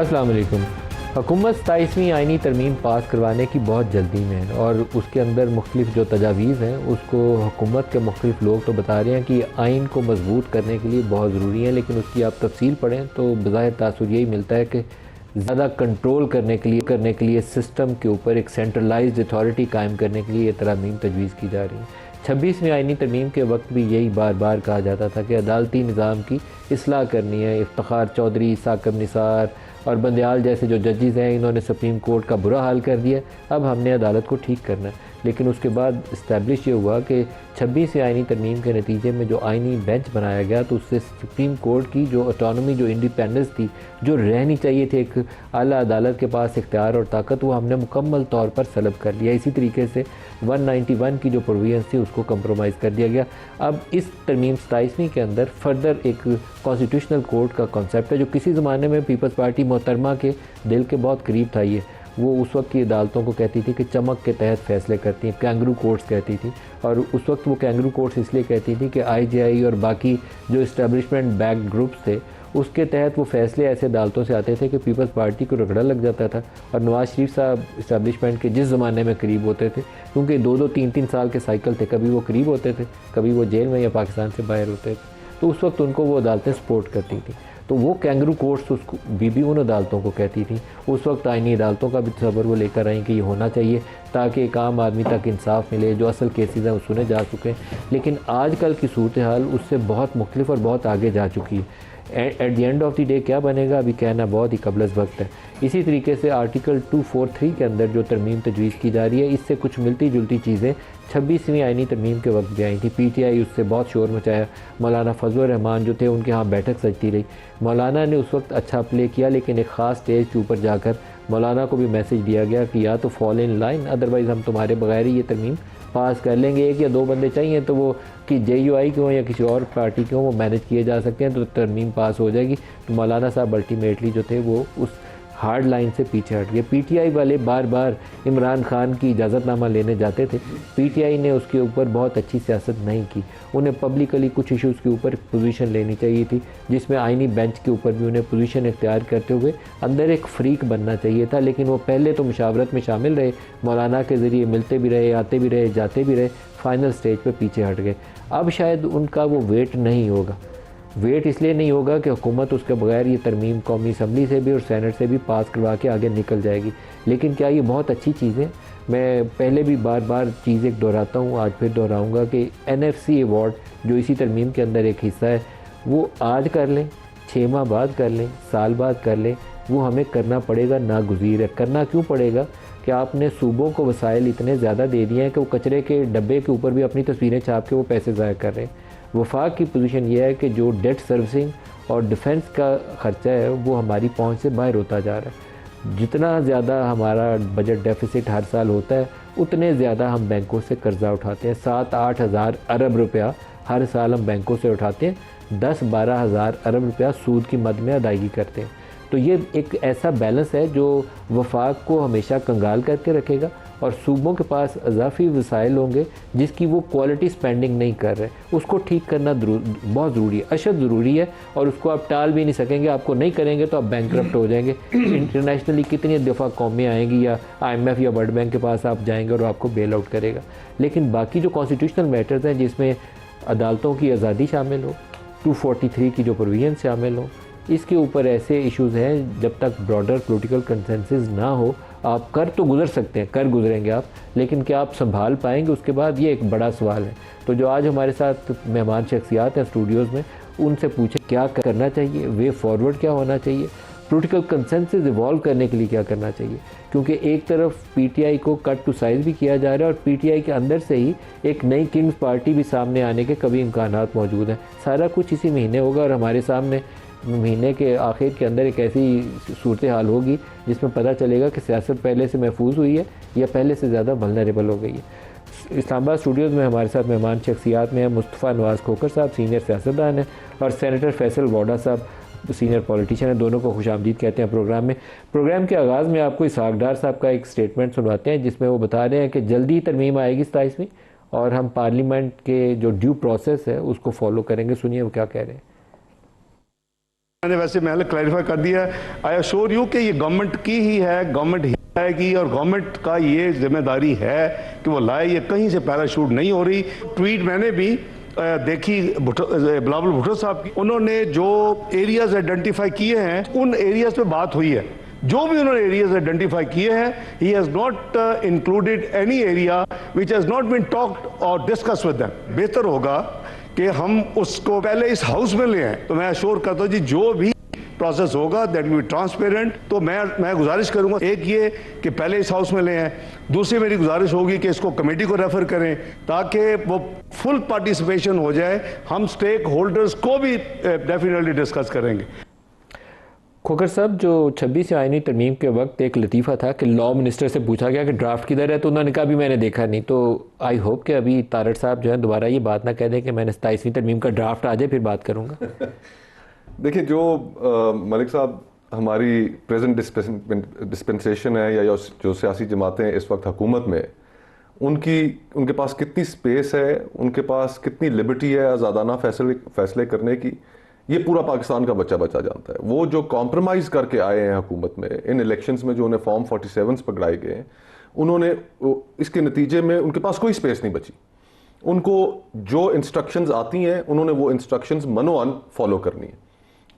अस्सलाम वालेकुम। हुकूमत 27वीं आइनी तरमीम पास करवाने की बहुत जल्दी में है और उसके अंदर मुख्तलिफ जो तजावीज़ हैं उसको हुकूमत के मुख्तलिफ लोग तो बता रहे हैं कि आइन को मजबूत करने के लिए बहुत ज़रूरी है, लेकिन उसकी आप तफसील पढ़ें तो बज़ाहिर तासुर यही मिलता है कि ज़्यादा कंट्रोल करने के लिए सिस्टम के ऊपर एक सेंट्रलाइज्ड अथॉरिटी कायम करने के लिए ये तरमीम तजवीज़ की जा रही है। 26वीं आइनी तरमीम के वक्त भी यही बार बार कहा जाता था कि अदालती निज़ाम की इस्लाह करनी है। इफ्तिखार चौधरी, साकिब निसार और बंदयाल जैसे जो जजेज़ हैं, इन्होंने सुप्रीम कोर्ट का बुरा हाल कर दिया, अब हमने अदालत को ठीक करना है। लेकिन उसके बाद इस्टेब्लिश ये हुआ कि 26वीं आइनी तरमीम के नतीजे में जो आइनी बेंच बनाया गया तो उससे सुप्रीम कोर्ट की जो ऑटोनॉमी, जो इंडिपेंडेंस थी, जो रहनी चाहिए थी एक आला अदालत के पास इख्तियार और ताकत, वो हमने मुकम्मल तौर पर सलब कर लिया। इसी तरीके से 191 की जो प्रोविजंस थी उसको कंप्रोमाइज़ कर दिया गया। अब इस तरमीम 27वीं के अंदर फर्दर एक कॉन्स्टिट्यूशनल कोर्ट का कॉन्सेप्ट है जो किसी ज़माने में पीपल्स पार्टी मोहतरमा के दिल के बहुत करीब था। ये वो उस वक्त की अदालतों को कहती थी कि चमक के तहत फ़ैसले करती हैं, कैंगरू कोर्ट्स कहती थी। और उस वक्त वो कैंगरू कोर्ट्स इसलिए कहती थी कि IJI और बाकी जो इस्टेब्लिशमेंट बैक ग्रुप्स थे उसके तहत वो फ़ैसले ऐसे अदालतों से आते थे कि पीपल्स पार्टी को रगड़ा लग जाता था। और नवाज़ शरीफ साहब इस्टेब्लिशमेंट के जिस ज़माने में करीब होते थे, क्योंकि 2-2, 3-3 साल के साइकिल थे, कभी वो करीब होते थे, कभी वो जेल में या पाकिस्तान से बाहर होते थे, तो उस वक्त उनको वो अदालतें सपोर्ट करती थी। तो वो कैंगरू कोर्ट्स उसको भी उन अदालतों को कहती थी। उस वक्त आइनी अदालतों का भी तसव्वुर वो लेकर आई कि ये होना चाहिए ताकि एक आम आदमी तक इंसाफ मिले, जो असल केसेस हैं वो सुने जा चुके। लेकिन आजकल की सूरत हाल उससे बहुत मुख्तलिफ और बहुत आगे जा चुकी है। At the end of the day क्या बनेगा अभी कहना बहुत ही कबलस वक्त है। इसी तरीके से आर्टिकल 243 के अंदर जो तरमीम तजवीज़ की जा रही है, इससे कुछ मिलती जुलती चीज़ें 26वीं आइनी तरमीम के वक्त भी आई थी। PTI उससे बहुत शोर मचाया। मौलाना फजल रहमान जो थे उनके यहाँ बैठक सजती रही। मौलाना ने उस वक्त अच्छा प्ले किया, लेकिन एक ख़ास स्टेज के ऊपर जाकर मौलाना को भी मैसेज दिया गया कि या तो फॉल इन लाइन, अदरवाइज़ हम तुम्हारे बगैर ही ये तरमीम पास कर लेंगे। एक या दो बंदे चाहिए तो वो कि JUI के हों या किसी और पार्टी के हों, वो मैनेज किए जा सकते हैं तो तरमीम पास हो जाएगी। तो मौलाना साहब अल्टीमेटली जो थे वो उस हार्ड लाइन से पीछे हट गए। PTI वाले बार बार इमरान खान की इजाज़तनामा लेने जाते थे। PTI ने उसके ऊपर बहुत अच्छी सियासत नहीं की। उन्हें पब्लिकली कुछ इश्यूज़ के ऊपर पोजीशन लेनी चाहिए थी, जिसमें आइनी बेंच के ऊपर भी उन्हें पोजीशन इख्तियार करते हुए अंदर एक फ्रीक बनना चाहिए था। लेकिन वो पहले तो मुशावरत में शामिल रहे, मौलाना के ज़रिए मिलते भी रहे, आते भी रहे, जाते भी रहे, फाइनल स्टेज पर पीछे हट गए। अब शायद उनका वो वेट नहीं होगा। वेट इसलिए नहीं होगा कि हुकूमत उसके बगैर ये तरमीम कौमी असम्बली से भी और सेनेट से भी पास करवा के आगे निकल जाएगी। लेकिन क्या ये बहुत अच्छी चीज़ है? मैं पहले भी बार बार चीज़ एक दोहराता हूँ, आज फिर दोहराऊँगा कि NFC अवार्ड जो इसी तरमीम के अंदर एक हिस्सा है, वो आज कर लें, 6 माह बाद कर लें, साल बाद कर लें, वो हमें करना पड़ेगा नागुज़ीर है। करना क्यों पड़ेगा कि आपने सूबों को वसाइल इतने ज़्यादा दे दिए हैं कि वो कचरे के डब्बे के ऊपर भी अपनी तस्वीरें छाप के वो पैसे ज़ाया कर रहे हैं। वफाक की पोजीशन ये है कि जो डेट सर्विसिंग और डिफेंस का ख़र्चा है वो हमारी पहुंच से बाहर होता जा रहा है। जितना ज़्यादा हमारा बजट डेफिसिट हर साल होता है, उतने ज़्यादा हम बैंकों से कर्ज़ा उठाते हैं। 7-8 हज़ार अरब रुपया हर साल हम बैंकों से उठाते हैं, 10-12 हज़ार अरब रुपया सूद की मद में अदायगी करते हैं। तो ये एक ऐसा बैलेंस है जो वफाक को हमेशा कंगाल करके रखेगा और सूबों के पास अजाफी वसाइल होंगे जिसकी वो क्वालिटी स्पेंडिंग नहीं कर रहे। उसको ठीक करना बहुत ज़रूरी है, अशद ज़रूरी है, और उसको आप टाल भी नहीं सकेंगे। आपको नहीं करेंगे तो आप बैंकरप्ट हो जाएंगे। इंटरनेशनली कितनी दफ़ा कौमें आएंगी या IMF या वर्ल्ड बैंक के पास आप जाएंगे और आपको बेल आउट करेगा। लेकिन बाकी जो कॉन्स्टिट्यूशनल मैटर्स हैं जिसमें अदालतों की आज़ादी शामिल हो, 243 की जो प्रोविजन शामिल हो, इसके ऊपर ऐसे इश्यूज़ हैं जब तक ब्रॉडर पॉलिटिकल कंसेंसस ना हो आप कर तो गुज़र सकते हैं, कर गुज़रेंगे आप, लेकिन क्या आप संभाल पाएंगे उसके बाद, ये एक बड़ा सवाल है। तो जो आज हमारे साथ मेहमान शख्सियात हैं स्टूडियोज़ में, उनसे पूछे क्या करना चाहिए, वे फॉरवर्ड क्या होना चाहिए, पॉलिटिकल कंसेंसस इवॉल्व करने के लिए क्या करना चाहिए। क्योंकि एक तरफ PTI को कट टू साइज़ भी किया जा रहा है और PTI के अंदर से ही एक नई किंग्स पार्टी भी सामने आने के कभी इम्कानात मौजूद हैं। सारा कुछ इसी महीने होगा और हमारे सामने महीने के आखिर के अंदर एक ऐसी सूरत हाल होगी जिसमें पता चलेगा कि सियासत पहले से महफूज हुई है या पहले से ज़्यादा वल्नरेबल हो गई है। इस्लामाबाद स्टूडियोज़ में हमारे साथ मेहमान शख्सियात में हैं मुस्तफ़ा नवाज़ खोखर साहब, सीनियर सियासतदान हैं, और सेनेटर फैसल वाडा साहब, सीनियर पॉलिटिशियन हैं। दोनों को खुशामदीद कहते हैं प्रोग्राम में। प्रोग्राम के आगाज़ में आपको इसहाक डार साहब का एक स्टेटमेंट सुनवाते हैं जिसमें वो बता रहे हैं कि जल्दी तरमीम आएगी 27वीं और हम पार्लियामेंट के जो ड्यू प्रोसेस है उसको फॉलो करेंगे। सुनिए वो क्या कह रहे हैं। मैंने वैसे महल क्लैरिफाई कर दिया है। आई अश्योर यू कि ये गवर्नमेंट की ही है, गवर्नमेंट ही आएगी और गवर्नमेंट का ये जिम्मेदारी है कि वो लाए। ये कहीं से पैराशूट नहीं हो रही। ट्वीट मैंने भी देखी बिलावल भुट्टो साहब की, उन्होंने जो एरियाज आइडेंटिफाई किए हैं उन एरियाज पे बात हुई है। जो भी उन्होंने एरियाज आइडेंटिफाई किए हैं, he has not included any area which has not been talked और डिस्कस विद देम। बेहतर होगा कि हम उसको पहले इस हाउस में ले आए। तो मैं अश्योर करता हूँ जी जो भी प्रोसेस होगा दैट विल बी ट्रांसपेरेंट। तो मैं गुजारिश करूंगा, एक ये कि पहले इस हाउस में ले आए, दूसरी मेरी गुजारिश होगी कि इसको कमेटी को रेफर करें ताकि वो फुल पार्टिसिपेशन हो जाए। हम स्टेक होल्डर्स को भी डेफिनेटली डिस्कस करेंगे। खोखर साहब, जो 26 आईनी तरमीम के वक्त एक लतीफ़ा था कि लॉ मिनिस्टर से पूछा गया कि ड्राफ्ट किधर है, तो उन्होंने कहा भी मैंने देखा नहीं। तो आई होप कि अभी तारड़ साहब जो है दोबारा ये बात ना कह दें कि मैंने 27वीं तरमीम का ड्राफ्ट आ जाए फिर बात करूँगा। देखिए, जो मलिक साहब हमारी प्रेजेंट डिस्पेंसेशन है या जो सियासी जमातें इस वक्त हुकूमत में, उनके पास कितनी स्पेस है, उनके पास कितनी लिबर्टी है आज़ादाना फैसले करने की, ये पूरा पाकिस्तान का बच्चा जानता है। वो जो कॉम्प्रोमाइज़ करके आए हैं हुकूमत में इन इलेक्शंस में, जो उन्हें फॉर्म 47 पकड़ाए गए हैं, उन्होंने इसके नतीजे में उनके पास कोई स्पेस नहीं बची। उनको जो इंस्ट्रक्शंस आती हैं उन्होंने वो इंस्ट्रक्शंस मनोअन फॉलो करनी है।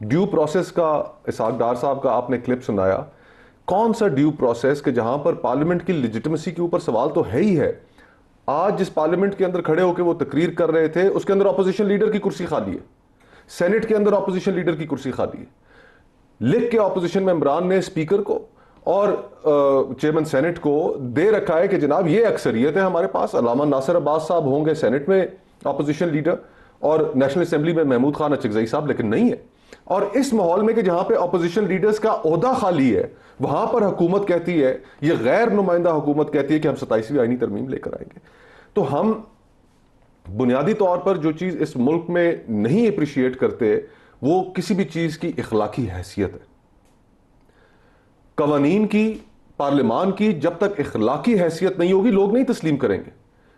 ड्यू प्रोसेस का इसहाक डार साहब का आपने क्लिप सुनाया। कौन सा ड्यू प्रोसेस कि जहां पर पार्लियामेंट की लेजिटिमेसी के ऊपर सवाल तो है ही है। आज जिस पार्लियामेंट के अंदर खड़े होकर वो तकरीर कर रहे थे, उसके अंदर अपोजिशन लीडर की कुर्सी खाली है। सेनेट के अंदर अपोजिशन लीडर की कुर्सी खाली है। लिख के अपोजिशन मेंबरान ने स्पीकर को और चेयरमैन सेनेट को दे रखा है कि जनाब ये अक्सरियत है हमारे पास, अल्लामा नासिर अब्बास साहब होंगे सेनेट में अपोजिशन लीडर और नेशनल असेंबली में महमूद खान अचकजई साहब, लेकिन नहीं है। और इस माहौल में कि जहां पे अपोजिशन लीडर्स का ओहदा खाली है, वहां पर हुकूमत कहती है, ये गैर नुमाइंदा हुकूमत कहती है कि हम 27वीं आईनी तरमीम लेकर आएंगे। तो हम बुनियादी तौर पर जो चीज इस मुल्क में नहीं अप्रिशिएट करते वो किसी भी चीज की इखलाकी हैसियत है। कवानीन की, पार्लियामान की जब तक इखलाकी हैसियत नहीं होगी लोग नहीं तस्लीम करेंगे,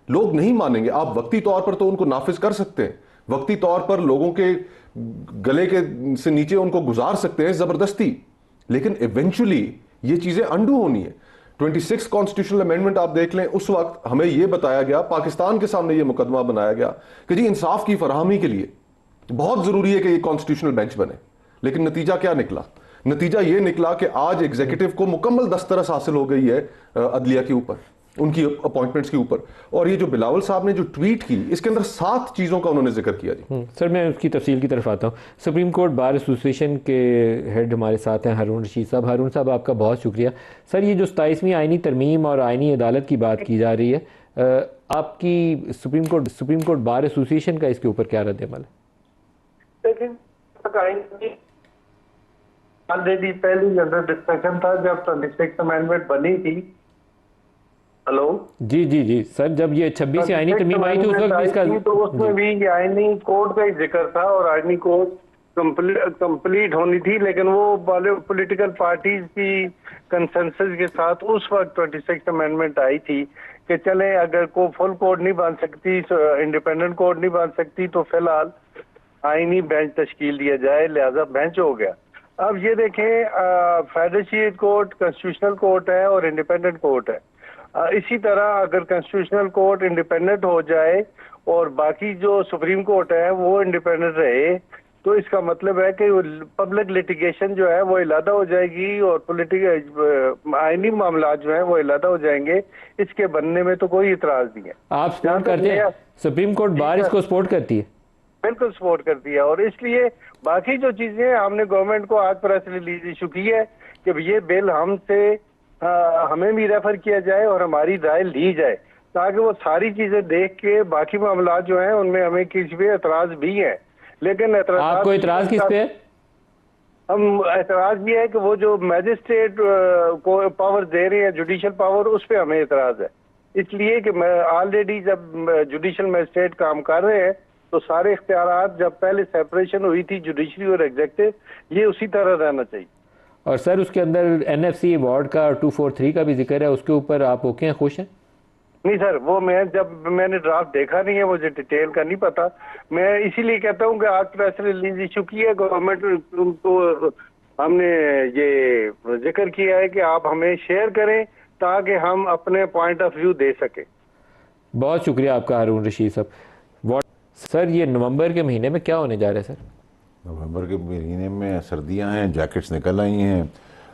लोग नहीं मानेंगे। आप वक्ती तौर पर तो उनको नाफिज कर सकते हैं, वक्ती तौर पर लोगों के गले के से नीचे उनको गुजार सकते हैं जबरदस्ती, लेकिन इवेंचुअली ये चीजें अंडू होनी है। 26 कॉन्स्टिट्यूशनल अमेंडमेंट आप देख लें, उस वक्त हमें यह बताया गया, पाकिस्तान के सामने यह मुकदमा बनाया गया कि जी इंसाफ की फराहमी के लिए बहुत जरूरी है कि ये कॉन्स्टिट्यूशनल बेंच बने। लेकिन नतीजा क्या निकला? नतीजा यह निकला कि आज एग्जीक्यूटिव को मुकम्मल दस्तरस हासिल हो गई है अदलिया के ऊपर, उनकी अपॉइंटमेंट्स के ऊपर। और ये जो बिलावल साहब ने जो ट्वीट की, इसके अंदर 7 चीज़ों का उन्होंने जिक्र किया जी। सर, मैं उसकी तफसील की तरफ आता हूँ। सुप्रीम कोर्ट बार एसोसिएशन के हेड हमारे साथ हैं हारून रशीद साहब। हारून साहब, आपका बहुत शुक्रिया। सर, ये जो 27वीं आईनी तरमीम और आईनी अदालत की बात की जा रही है, आपकी सुप्रीम कोर्ट बार एसोसिएशन का इसके ऊपर क्या रद्द-ए-अमल है? ऑलरेडी पहली अंडर डिस्कशन था जब 26 अमेंडमेंट बनी थी। हेलो जी जी जी सर, जब ये 26 आईनी तरमीम आई थी उस वक्त इसका तो उसमें भी ये आईनी कोड का ही जिक्र था और आईनी कोड कंप्लीट होनी थी, लेकिन वो वाले पॉलिटिकल पार्टीज की कंसेंसस के साथ उस वक्त 26 अमेंडमेंट आई थी कि चले अगर को फुल कोड नहीं बन सकती, इंडिपेंडेंट कोड नहीं बन सकती, तो फिलहाल आईनी बेंच तश्कील दिया जाए, लिहाजा बेंच हो गया। अब ये देखें, फेडरेशिएट कोर्ट कॉन्स्टिट्यूशनल कोर्ट है और इंडिपेंडेंट कोर्ट है। इसी तरह अगर कॉन्स्टिट्यूशनल कोर्ट इंडिपेंडेंट हो जाए और बाकी जो सुप्रीम कोर्ट है वो इंडिपेंडेंट रहे, तो इसका मतलब है कि पब्लिक लिटिगेशन जो है वो इलादा हो जाएगी और पॉलिटिकल आईनी मामला जो है वो इलादा हो जाएंगे। इसके बनने में तो कोई इतराज नहीं है। आप सपोर्ट करते हैं? सुप्रीम कोर्ट बार इसको सपोर्ट करती है? बिल्कुल सपोर्ट करती है। और इसलिए बाकी जो चीजें हमने गवर्नमेंट को आज प्रेस रिलीज इशू की है कि ये बिल हमें भी रेफर किया जाए और हमारी राय ली जाए, ताकि वो सारी चीजें देख के बाकी मामला जो हैं उनमें हमें किसी पे एतराज भी है। लेकिन आपको एतराज किस पे है? हम एतराज ये है कि वो जो मैजिस्ट्रेट को पावर दे रहे हैं, जुडिशियल पावर, उस पे हमें एतराज है। इसलिए कि ऑलरेडी जब जुडिशियल मैजिस्ट्रेट काम कर रहे हैं तो सारे इख्तियारात जब पहले सेपरेशन हुई थी जुडिशरी और एग्जीक्यूटिव, ये उसी तरह रहना चाहिए। और सर, उसके अंदर NFC अवार्ड का 243 का भी जिक्र है, उसके ऊपर आप ओके हैं, खुश हैं? नहीं सर, वो मैंने ड्राफ्ट देखा नहीं है, मुझे डिटेल का नहीं पता। मैं इसीलिए कहता हूँ कि आज प्रेस रिलीज इशू की है गवर्नमेंट को, हमने ये जिक्र किया है कि आप हमें शेयर करें ताकि हम अपने पॉइंट ऑफ व्यू दे सके। बहुत शुक्रिया आपका हारून रशीद साहब। सर ये नवंबर के महीने में क्या होने जा रहा है सर? नवंबर के महीने में सर्दियां हैं, जैकेट्स निकल आई हैं।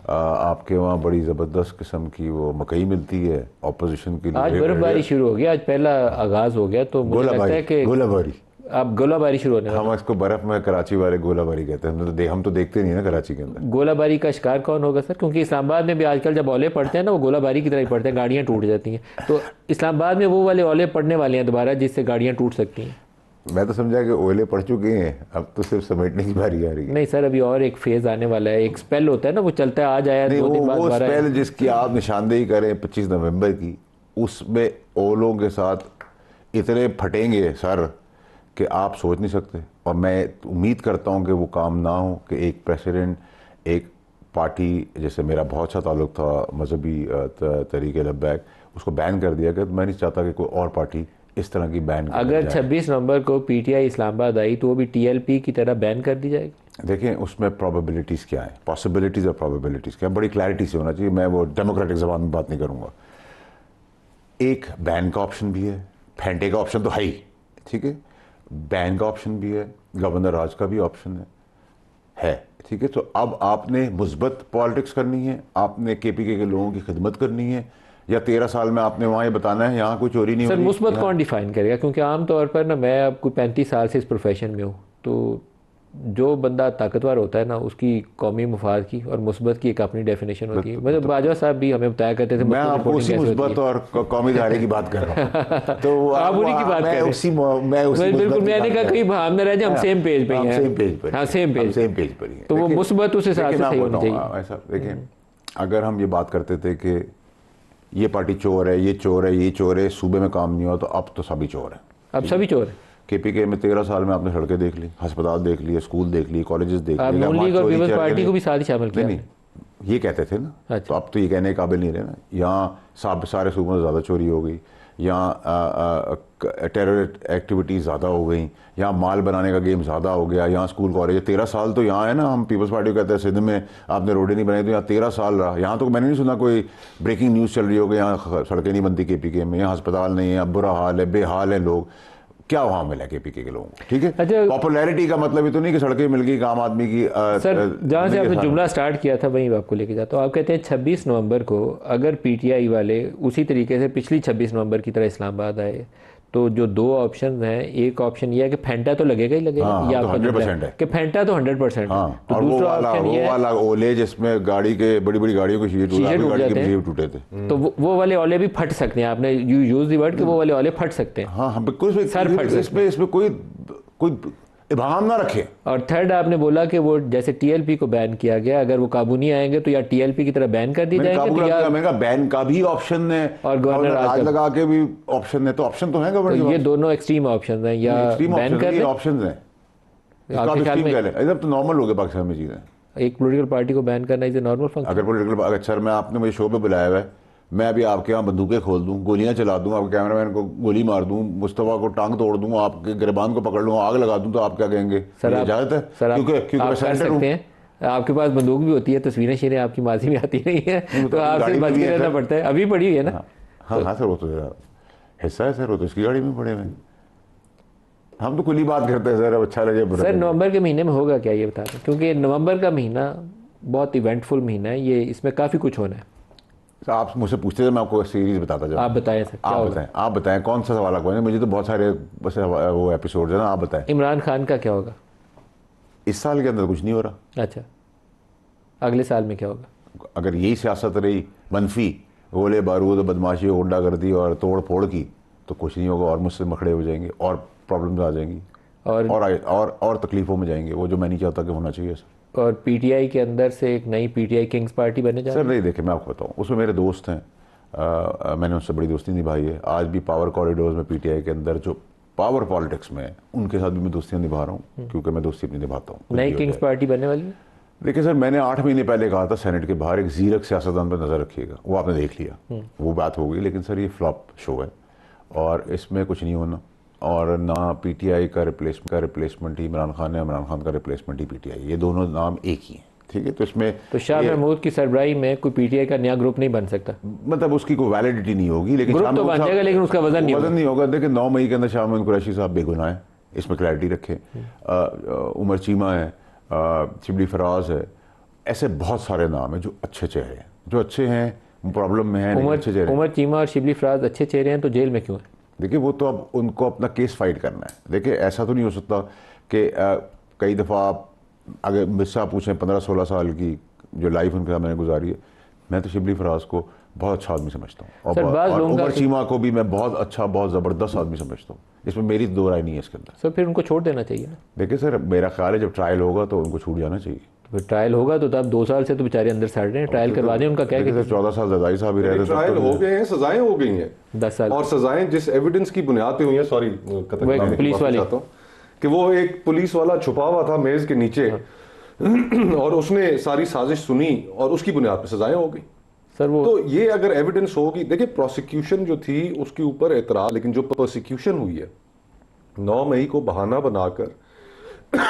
आपके वहाँ बड़ी ज़बरदस्त किस्म की वो मकई मिलती है ऑपोजिशन के लिए। आज बर्फबारी शुरू हो गई, आज पहला आगाज हो गया, तो मुझे लगता है कि गोलाबारी, अब गोलाबारी शुरू होने वाली। हम इसको बर्फ में कराची वाले गोलाबारी कहते हैं। हम तो देखते नहीं ना कराची के अंदर। गोलाबारी का शिकार कौन होगा सर? क्योंकि इस्लामाबाद में भी आजकल जब ओले पड़ते हैं ना, वो गोलाबारी की तरह ही पड़ते हैं, गाड़ियाँ टूट जाती हैं। तो इस्लामाबाद में वो वाले ओले पड़ने वाले हैं दोबारा, जिससे गाड़ियाँ टूट सकती हैं। मैं तो समझा कि ओले पड़ चुके हैं, अब तो सिर्फ समेटने की बारी आ रही है। नहीं सर, अभी और एक फेज आने वाला है। एक स्पेल होता है ना, वो चलता है, आज आया, 2 दिन बाद वो दोबारा आया। स्पेल जिसकी आप निशानदेही करें 25 नवंबर की, उसमें ओलों के साथ इतने फटेंगे सर कि आप सोच नहीं सकते। और मैं उम्मीद करता हूं कि वो काम ना हो कि एक प्रेसिडेंट, एक पार्टी, जैसे मेरा बहुत सा ताल्लुक था मजहबी तरीके लब्बैक, उसको बैन कर दिया गया। तो मैं नहीं चाहता कि कोई और पार्टी इस तरह की बैन। अगर 26 नवंबर को पीटीआई इस्लामाबाद आई तो वो भी टीएलपी की तरह बैन कर दी जाएगी? देखें उसमें प्रोबेबिलिटीज़ क्या है, पॉसिबिलिटीज़ और प्रोबेबिलिटीज़ क्या है, बड़ी क्लैरिटी से होना चाहिए। मैं वो डेमोक्रेटिक ज़बान में बात नहीं करूँगा। एक बैन का ऑप्शन भी है, फेंटे का ऑप्शन तो है ही, ठीक है, बैन का ऑप्शन भी है, गवर्नर राज का भी ऑप्शन है, ठीक है। तो अब आपने मुस्बत पॉलिटिक्स करनी है, आपने केपीके के लोगों की खिदमत करनी है, या 13 साल में आपने वहाँ ये बताना है यहाँ कोई चोरी नहीं हो सर रही। मुस्बत कौन डिफाइन करेगा? क्योंकि आमतौर पर ना, मैं अब कोई 35 साल से इस प्रोफेशन में हूँ, तो जो बंदा ताकतवर होता है ना, उसकी कौमी मुफाद की और मुस्बत की एक अपनी डेफिनेशन होती है। मतलब बाजवा साहब भी हमें बताया करते थे, मैं आपको उसी मुस्बत और कौमी दायरे की बात कर रहा हूँ। तो आप उन्हीं की बात कर रहे हैं। बिल्कुल, मैंने कहा कहीं भाव न रह जाए, हम सेम पेज पे हैं, सेम पेज पर, हाँ सेम पेज पर ही। तो वो मुस्बत उस हिसाब से सही होनी चाहिए। ऐसा देखें, अगर हम ये बात करते थे कि ये पार्टी चोर है, ये चोर है, ये चोर है, सूबे में काम नहीं हुआ, तो अब तो सभी चोर हैं। अब सभी चोर हैं। केपीके में 13 साल में आपने सड़कें देख ली, अस्पताल देख लिए, स्कूल देख लिए, कॉलेजेस देख लिए। नून लीग और पीपल्स पार्टी को भी साथ ही शामिल किया। नहीं, ये कहते थे ना। अच्छा। तो अब तो ये कहने के काबिल नहीं रहे ना। यहाँ सारे सूबों में ज़्यादा चोरी हो गई, यहाँ टेरर एक्टिविटीज़ ज़्यादा हो गई, यहाँ माल बनाने का गेम ज़्यादा हो गया, यहाँ स्कूल कॉलेज 13 साल तो यहाँ है ना। हम पीपल्स पार्टी को कहते हैं सिंध में आपने रोडें नहीं बनाई, तो यहाँ 13 साल रहा। यहाँ तो मैंने नहीं सुना कोई ब्रेकिंग न्यूज़ चल रही हो कि यहाँ सड़कें नहीं बनती केपीके में, यहाँ अस्पताल नहीं है, बुरा हाल है, बेहाल है लोग। क्या वहाँ मिला केपीके के लोगों को, ठीक है। अच्छा, पॉपुलैरिटी का मतलब ये तो नहीं कि सड़कें मिल गई आम आदमी की। सर जहाँ से आपने जुमला स्टार्ट किया था वहीं आपको लेके जाता हूँ। आप कहते हैं 26 नवंबर को अगर पीटीआई वाले उसी तरीके से पिछली 26 नवंबर की तरह इस्लामाबाद आए, तो जो 2 ऑप्शन हैं, एक ऑप्शन ये है कि फेंटा तो लगेगा ही लगेगा, हाँ, ये तो आपका 100% है कि फेंटा तो 100% है। हाँ, तो और वो दूसरा वाला ओले जिसमें गाड़ी के बड़ी गाड़ियों के शीशे टूट टूटे थे, तो वो वाले ओले भी फट सकते हैं। आपने यूज द वर्ड कि वो वाले ओले फट सकते हैं। हाँ बिल्कुल, सर फट सकते हैं। इसमें कोई इबाहम ना रखे। और थर्ड आपने बोला कि वो जैसे टीएलपी को बैन किया गया, अगर वो काबू नहीं आएंगे तो या टीएलपी की तरह बैन कर दी जाएंगे, तो या बैन का भी ऑप्शन है और गवर्नर राज लगा के भी ऑप्शन है। तो ऑप्शन तो है गवर्नर, तो ये दोनों एक्सट्रीम ऑप्शन हैं, या बैन कर दें। ऑप्शन है, आपके ख्याल में एकदम तो नॉर्मल हो गया पाकिस्तान में चीजें। एक पॉलिटिकल पार्टी को बैन करना इज ए नॉर्मल फंक्शन? अगर पॉलिटिकल, अगर सर मैं आपने मुझे शो पे बुलाया हुआ है, मैं अभी आपके यहाँ बंदूकें खोल दूं, गोलियां चला दूं, आपके कैमरामैन को गोली मार दूं, मुस्तफा को टांग तोड़ दूं, आपके गिरबान को पकड़ लूं, आग लगा दूं, तो आप क्या कहेंगे? सर इजाजत है? सर क्योंकि आप कर सकते हैं, आपके पास बंदूक भी होती है, तस्वीरें शेरें आपकी माजी में आती नहीं है, तो आपसे बच के रहना पड़ता है। अभी पड़ी हुई है ना? हाँ सर, वो तो हिस्सा है सर, वो तो इसकी गाड़ी में पड़े हुए। हम तो खुली बात करते हैं सर, अब अच्छा लगे बुरा। सर नवंबर के महीने में होगा क्या ये बता दें, क्योंकि नवंबर का महीना बहुत इवेंटफुल महीना है, ये इसमें काफ़ी कुछ होना है। आप मुझसे पूछते थे, मैं आपको सीरीज बताता जाऊँ। आप बताएं सर, आप बताएं कौन सा सवाल आपको? मुझे तो बहुत सारे बस वो एपिसोड है ना, आप बताएं। इमरान खान का क्या होगा? इस साल के अंदर कुछ नहीं हो रहा। अच्छा, अगले साल में क्या होगा? अगर यही सियासत रही मनफी, गोले बारूद, बदमाशी, गुंडागर्दी और तोड़ फोड़ की, तो कुछ नहीं होगा, और मुझसे मखड़े हो जाएंगे, और प्रॉब्लम्स आ जाएंगी, और तकलीफों में जाएंगे, वो जो मैं नहीं चाहता कि होना चाहिए सर। और पीटीआई के अंदर से एक नई पीटीआई किंग्स पार्टी बने जा रही है? सर नहीं, देखे मैं आपको बताऊँ, उसमें मेरे दोस्त हैं, मैंने उनसे बड़ी दोस्ती निभाई है। आज भी पावर कॉरिडोर्स में पीटीआई के अंदर जो पावर पॉलिटिक्स में है, उनके साथ भी मैं दोस्तियाँ निभा रहा हूँ, क्योंकि मैं दोस्ती अपनी निभाता हूँ। नई किंग्स पार्टी बनने वाली है? देखिए सर, मैंने 8 महीने पहले कहा था सेनेट के बाहर एक जीरक सियासतदान पर नजर रखिएगा, वो आपने देख लिया, वो बात हो गई। लेकिन सर ये फ्लॉप शो है। और इसमें कुछ नहीं होना, और ना पीटीआई का रिप्लेसमेंट ही इमरान खान है, इमरान खान का रिप्लेसमेंट ही पीटीआई, ये दोनों नाम एक ही हैं, ठीक है। तो इसमें तो शाह महमूद की सरबराही में कोई पीटीआई का नया ग्रुप नहीं बन सकता, मतलब उसकी कोई वैलिडिटी नहीं होगी, लेकिन ग्रुप शाह तो महमूद बन साहब- जाएगा लेकिन उसका वजन नहीं होगा। देखिए 9 मई के अंदर शाह महमूद कुरैशी साहब बेगुनाह है, इसमें क्लैरिटी रखें। उमर चीमा है, शिबली फराज है, ऐसे बहुत सारे नाम हैं जो अच्छे चेहरे हैं, जो अच्छे हैं, प्रॉब्लम में हैं, लेकिन अच्छे चेहरे हैं। उमर चीमा और शिबली फराज अच्छे चेहरे हैं तो जेल में क्यों है? देखिए वो तो अब उनको अपना केस फाइट करना है। देखिए ऐसा तो नहीं हो सकता कि कई दफ़ा आप अगर मुझसे आप पूछें 15-16 साल की जो लाइफ उनके साथ मैंने गुजारी है, मैं तो शिबली फराज को बहुत अच्छा आदमी समझता हूँ, सर, बाज़ और लोगों का- उमर चीमा को भी मैं बहुत अच्छा, बहुत ज़बरदस्त आदमी समझता हूँ। इसमें मेरी दो राय नहीं है इसके अंदर। सर फिर उनको छोड़ देना चाहिए ना। देखिए सर, मेरा ख्याल है जब ट्रायल होगा तो उनको छूट जाना चाहिए। तो फिर ट्रायल होगा तो तब 2 साल से तो बेचारे अंदर सड़ रहे हैं, ट्रायल करवा दें उनका, क्या देखिए है सर 14 साल जरदारी साहब ही रह रहे थे, ट्रायल तब हो तो- गए हैं, सजाएं हो गई हैं 10 साल। और सजाएं जिस एविडेंस की बुनियाद पे हुई है, सॉरी वो एक पुलिस वाली। चाहता हूँ कि वो एक पुलिस वाला छुपा हुआ था मेज के नीचे और उसने सारी साजिश सुनी और उसकी बुनियाद पे सजाएं हो गई। सर वो तो ये अगर एविडेंस होगी, देखिए प्रोसिक्यूशन जो थी उसके ऊपर एतराज, लेकिन जो प्रोसिक्यूशन हुई है 9 मई को बहाना बनाकर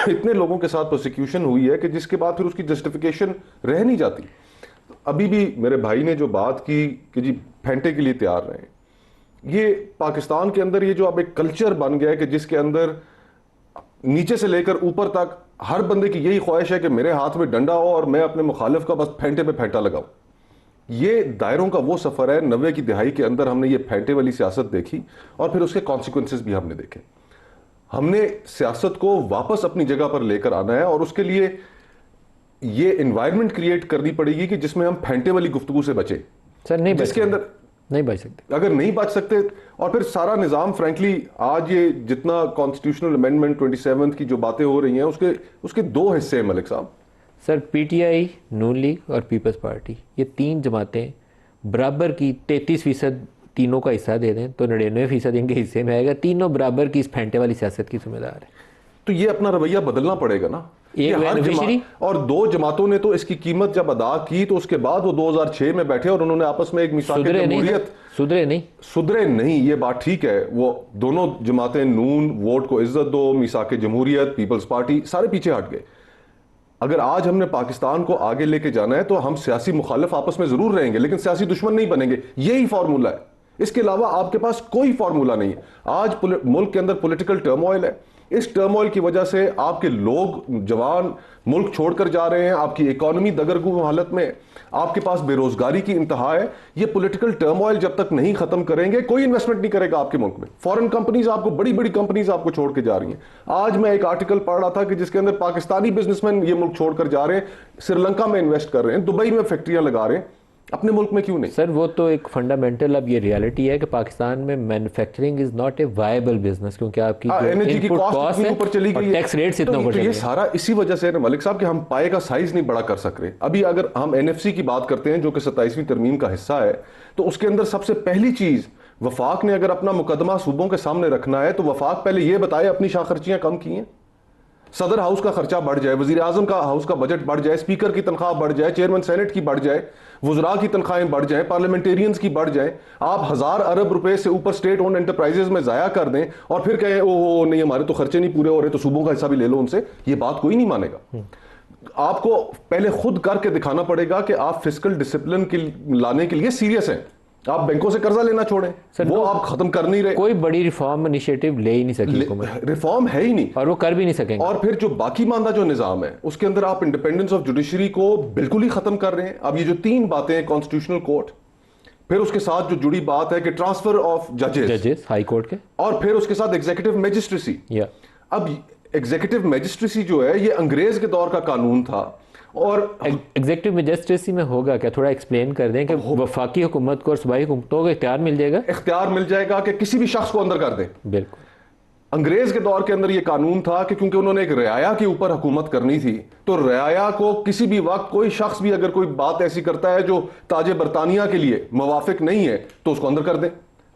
इतने लोगों के साथ प्रोसिक्यूशन हुई है कि जिसके बाद फिर उसकी जस्टिफिकेशन रह नहीं जाती। अभी भी मेरे भाई ने जो बात की कि जी फेंटे के लिए तैयार रहें, ये पाकिस्तान के अंदर ये जो अब एक कल्चर बन गया है कि जिसके अंदर नीचे से लेकर ऊपर तक हर बंदे की यही ख्वाहिश है कि मेरे हाथ में डंडा हो और मैं अपने मुखालिफ का बस फेंटे पे फेंटा लगाऊं। ये दायरों का वो सफर है, 90 की दिहाई के अंदर हमने ये फेंटे वाली सियासत देखी और फिर उसके कॉन्सिक्वेंसेस भी हमने देखे। हमने सियासत को वापस अपनी जगह पर लेकर आना है और उसके लिए ये एनवायरनमेंट क्रिएट करनी पड़ेगी कि जिसमें हम फेंटे वाली गुफ्तगू से बचे। सर नहीं बच जिसके सकते। अंदर नहीं बच सकते। अगर नहीं बच सकते और फिर सारा निज़ाम फ्रैंकली आज ये जितना कॉन्स्टिट्यूशनल अमेंडमेंट 27 की जो बातें हो रही हैं उसके 2 हिस्से हैं मलिक साहब। सर पीटीआई, नून लीग और पीपल्स पार्टी, ये 3 जमातें बराबर की 33% तीनों का हिस्सा दे दें तो 99% इनके हिस्से में आएगा। तीनों बराबर की इस फेंटे वाली सियासत की जिम्मेदार है। तो ये अपना रवैया बदलना पड़ेगा ना। एक ये हर बेनिफिशियरी और 2 जमातों ने तो इसकी कीमत जब अदा की तो उसके बाद वो 2006 में बैठे और उन्होंने आपस में एक मिसाक सुधरे नहीं, जमहूरियत सुधरे नहीं। ये बात ठीक है। वो दोनों जमातें, नून वोट को इज्जत दो, मिसाक जमहूरियत, पीपल्स पार्टी, सारे पीछे हट गए। अगर आज हमने पाकिस्तान को आगे लेके जाना है तो हम सियासी मुखालिफ आपस में जरूर रहेंगे लेकिन सियासी दुश्मन नहीं बनेंगे। यही फॉर्मूला है, इसके अलावा आपके पास कोई फॉर्मूला नहीं है। आज मुल्क के अंदर पॉलिटिकल टर्मोइल है। इस टर्मोइल की वजह से आपके लोग जवान मुल्क छोड़कर जा रहे हैं, आपकी इकोनॉमी दगरगू हालत में है, आपके पास बेरोजगारी की इंतहा है। ये पॉलिटिकल टर्मोइल जब तक नहीं खत्म करेंगे कोई इन्वेस्टमेंट नहीं करेगा आपके मुल्क में। फॉरेन कंपनीज आपको, बड़ी बड़ी कंपनीज आपको छोड़ के जा रही हैं। आज मैं एक आर्टिकल पढ़ रहा था कि जिसके अंदर पाकिस्तानी बिजनेसमैन ये मुल्क छोड़कर जा रहे हैं, श्रीलंका में इन्वेस्ट कर रहे हैं, दुबई में फैक्ट्रियां लगा रहे हैं, अपने मुल्क में क्यों नहीं? सर वो तो एक फंडामेंटल अब ये रियलिटी है कि पाकिस्तान में manufacturing is not a viable business, क्योंकि आपकी एनर्जी की कॉस्ट इतनी ऊपर चली गई है, टैक्स रेट्स इतना ऊपर तो ये चले सारा इसी वजह से है ना मलिक साहब कि हम पाए का साइज नहीं बड़ा कर सक रहे। अभी अगर हम एनएफसी की बात करते हैं जो कि 27वीं तरमीम का हिस्सा है, तो उसके अंदर सबसे पहली चीज वफाक ने अगर अपना मुकदमा सूबों के सामने रखना है तो वफाक पहले यह बताए अपनी शाखर्चियां कम की हैं। सदर हाउस का खर्चा बढ़ जाए, वजीर आजम का हाउस का बजट बढ़ जाए, स्पीकर की तनख्वाह बढ़ जाए, चेयरमैन सेनेट की बढ़ जाए, वज़रा की तनख्वाहें बढ़ जाएं, पार्लियामेंटेरियंस की बढ़ जाएं, आप 1000 अरब रुपए से ऊपर स्टेट ओन एंटरप्राइजेस में जाया कर दें और फिर कहें ओ नहीं हमारे तो खर्चे नहीं पूरे हो रहे तो सूबों का हिस्सा भी ले लो उनसे, ये बात कोई नहीं मानेगा। आपको पहले खुद करके दिखाना पड़ेगा कि आप फिस्कल डिसिप्लिन लाने के लिए सीरियस हैं। आप बैंकों से कर्जा लेना छोड़ें, वो आप खत्म कर नहीं रहे। कोई बड़ी रिफॉर्म इनिशिएटिव ले ही नहीं सकी हुकूमत, रिफॉर्म है ही नहीं और वो कर भी नहीं सकेंगे। और फिर जो बाकी मानदा जो निजाम है उसके अंदर आप इंडिपेंडेंस ऑफ जुडिशरी को बिल्कुल ही खत्म कर रहे हैं। अब ये जो 3 बातें हैं, कॉन्स्टिट्यूशनल कोर्ट, फिर उसके साथ जो जुड़ी बात है कि ट्रांसफर ऑफ जजेस हाई कोर्ट के, और फिर उसके साथ एग्जीक्यूटिव मैजिस्ट्रेसी। अब एग्जीक्यूटिव मैजिस्ट्रेसी जो है ये अंग्रेज के दौर का कानून था और एग्जीक्यूटिव मैजिस्ट्रेसी में होगा क्या, थोड़ा एक्सप्लेन कर दें कि वफाकी हुकूमत को और सूबाई हुकूमतों को इख्तियार मिल जाएगा? इख्तियार मिल जाएगा कि किसी भी शख्स को अंदर कर दें। बिल्कुल। अंग्रेज के दौर के अंदर यह कानून था कि क्योंकि उन्होंने एक रियाया के ऊपर हुकूमत करनी थी, तो रियाया को किसी भी वक्त कोई शख्स भी अगर कोई बात ऐसी करता है जो ताजे बरतानिया के लिए मुवाफिक नहीं है तो उसको अंदर कर दें।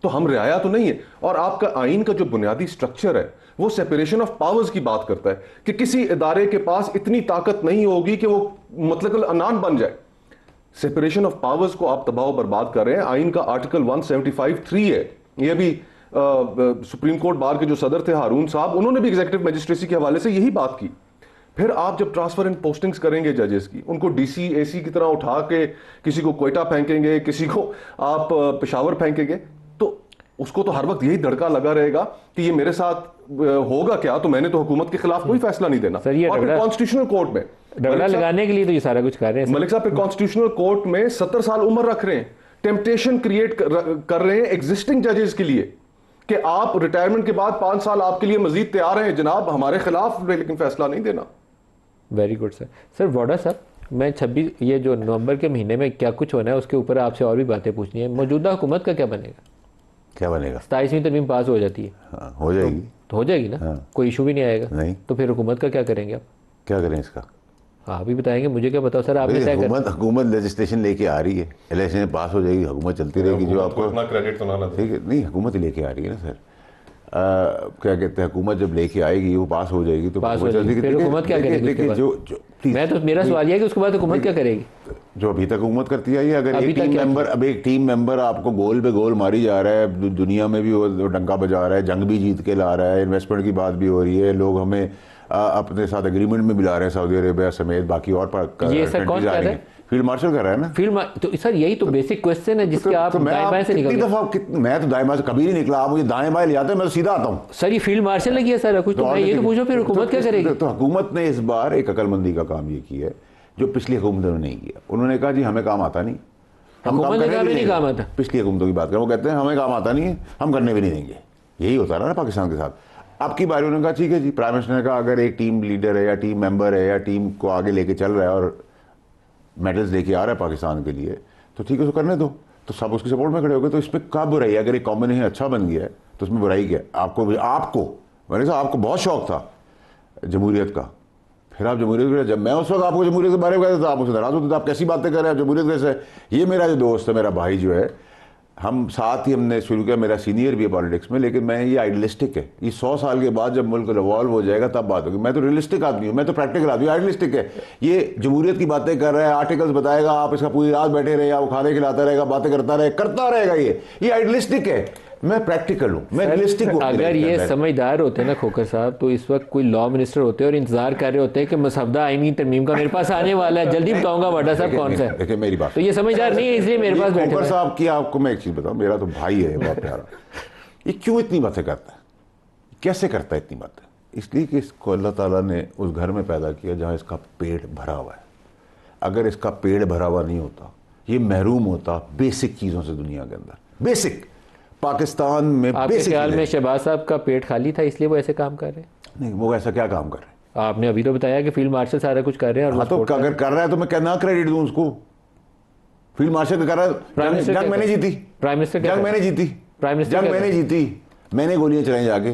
तो हम रियाया तो नहीं है। और आपका आइन का जो बुनियादी स्ट्रक्चर है वो सेपरेशन ऑफ पावर्स की बात करता है कि किसी इदारे के पास इतनी ताकत नहीं होगी कि वो मतलब अनान बन जाए। सेपरेशन ऑफ पावर्स को आप तबाह बर्बाद कर रहे हैं। आइन का आर्टिकल 175(3) है, ये भी सुप्रीम कोर्ट बार के जो सदर थे हारून साहब, उन्होंने भी एग्जीक्यूटिव मजिस्ट्रेसी के हवाले से यही बात की। फिर आप जब ट्रांसफर एंड पोस्टिंग्स करेंगे जजेस की, उनको डीसी एसी की तरह उठा के किसी को कोयटा फेंकेंगे, किसी को आप पेशावर फेंकेंगे, तो उसको तो हर वक्त यही धड़का लगा रहेगा कि ये मेरे साथ होगा क्या, तो मैंने तो हुकूमत के खिलाफ कोई फैसला नहीं देना। सर, ये और फिर कॉन्स्टिट्यूशनल कोर्ट में डगड़ा लगाने के लिए तो ये सारा कुछ कर रहे हैं मलिक साहब, फिर कॉन्स्टिट्यूशनल कोर्ट में 70 साल उम्र रख रहे हैं, टेम्पटेशन क्रिएट कर रहे हैं एग्जिस्टिंग जजेस के लिए कि आप रिटायरमेंट के बाद 5 साल आपके लिए मजीद तैयार हैं जनाब, हमारे खिलाफ लेकिन फैसला नहीं देना। Very good sir. Sir Voda साहब, मैं 26 ये जो नवंबर के महीने में क्या कुछ होना है उसके ऊपर आपसे और भी बातें पूछनी है। मौजूदा हुकूमत का क्या बनेगा? क्या बनेगा? 27वीं तरमीम पास हो जाती है। हाँ, हो जाएगी। तो हो जाएगी ना? हाँ। कोई इशू भी नहीं आएगा? नहीं। तो फिर हुकूमत का क्या करेंगे आप? क्या करें इसका? आप ही बताएंगे, मुझे क्या बताओ सर, आपने तय कर। हुकूमत लेजिस्लेशन लेके आ रही है, इलेक्शन पास हो जाएगी, हुकूमत चलती रहेगी। जो आपको अपना क्रेडिट तो ना ठीक है, नहीं हुकूमत ही लेके आ रही है ना सर। क्या कहते हैं, हुकूमत जब लेके आएगी वो पास हो जाएगी तो पास हो जाएगी, फिर हुकूमत क्या करेगी? देखिए मैं तो मेरा सवाल यह है कि उसके बाद हुकूमत क्या करेगी? जो अभी तक हुकूमत करती आई है। अगर एक टीम मेंबर आपको गोल पे गोल मारी जा रहा है, दुनिया में भी वो डंका बजा रहा है, जंग भी जीत के ला रहा है, इन्वेस्टमेंट की बात भी हो रही है, लोग हमें अपने साथ एग्रीमेंट में मिला रहे हैं, सऊदी अरेबिया समेत बाकी और ये सर कौन कर रहा है? फील्ड मार्शल कर रहा है ना। तो सर यही तो बेसिक क्वेश्चन है जिसके आप दाएं बाएं से निकल। मैं तो दाएं बाएं से कभी नहीं निकला, आप मुझे दाएं बाएं ले आते हैं, मैं तो सीधा आता हूँ। सर ये फील्ड मार्शल ने किया सारा कुछ, तो मैं ये तो पूछो फिर हुकूमत क्या करेगी? तो हुकूमत ने इस बार एक अकलमंदी का काम ये किया है जो पिछली हुकूमतों ने नहीं किया। उन्होंने कहा जी हमें काम आता नहीं, हम काम करने नहीं काम आता। पिछली हुकूमतों की बात करें, वो कहते हैं हमें काम आता नहीं है, हम करने भी नहीं देंगे। यही होता रहा ना पाकिस्तान के साथ। अब की बारी उन्होंने कहा ठीक है जी, प्राइम मिनिस्टर ने कहा अगर एक टीम लीडर है या टीम मेंबर है या टीम को आगे लेके चल रहा है और मेडल्स लेके आ रहा है पाकिस्तान के लिए, तो ठीक है उसको करने दो। तो सब उसकी सपोर्ट में खड़े हो गए। तो इसमें क्या बुराई है? अगर एक कॉम्बिनेशन अच्छा बन गया है तो उसमें बुराई क्या है? आपको मैंने कहा आपको बहुत शौक था जमहूरियत का, फिर आप जमहूरियत, जब मैं उस वक्त आपको जमहूरियत के बारे में कहता था आप मुझसे नाराज होते थे, आप कैसी बातें कर रहे हैं, जमहूरियत कैसे है? ये मेरा जो दोस्त है, मेरा भाई जो है, हम साथ ही हमने शुरू किया, मेरा सीनियर भी है पॉलिटिक्स में, लेकिन मैं ये आइडियलिस्टिक है। ये 100 साल के बाद जब मुल्क रिवॉल्व हो जाएगा तब बात होगी। मैं तो रियलिस्टिक आदमी हूँ, मैं तो प्रैक्टिकल आदमी, आइडियलिस्टिक है। ये जमहूरियत की बातें कर रहा है, आर्टिकल्स बताएगा, आप इसका पूरी रात बैठे रहे, वो खाने खिलाता रहेगा, बातें करता रहेगा, ये आइडियलिस्टिक है। मैं प्रैक्टिकल हूँ, मैं रियलिस्टिक हूँ। अगर ये समझदार होते ना खोकर साहब, तो इस वक्त कोई लॉ मिनिस्टर होते और इंतजार कर रहे होते कि मसवदा आईनी तरमीम का मेरे पास आने वाला है, जल्दी बताऊंगा वाडा साहब कौन सा है। देखिए मेरी बात, तो ये समझदार नहीं है, इसलिए मेरे पास बैठे। खोकर साहब की आपको मैं एक चीज बताऊं, मेरा तो भाई है बहुत प्यारा। ये क्यों इतनी बातें करता है, कैसे करता है इतनी बातें? इसलिए कि इसको अल्लाह ताला ने उस घर में पैदा किया जहाँ इसका पेट भरा हुआ है। अगर इसका पेट भरा हुआ नहीं होता, ये महरूम होता बेसिक चीज़ों से दुनिया के अंदर। बेसिक पाकिस्तान में आपके ख्याल में शहबाज साहब का पेट खाली था इसलिए वो ऐसे काम कर रहे हैं? नहीं, वो ऐसा क्या काम कर रहे हैं? आपने अभी तो बताया कि फील्ड मार्शल सारा कुछ कर रहे हैं। और हाँ, तो अगर कर रहा है तो मैं क्या ना क्रेडिट दूं उसको? फील्ड मार्शल का कर रहा है, जंग मैंने जीती, प्राइम मिनिस्टर जंग मैंने जीती, जंग मैंने जीती, मैंने गोलियां चलाई जाके।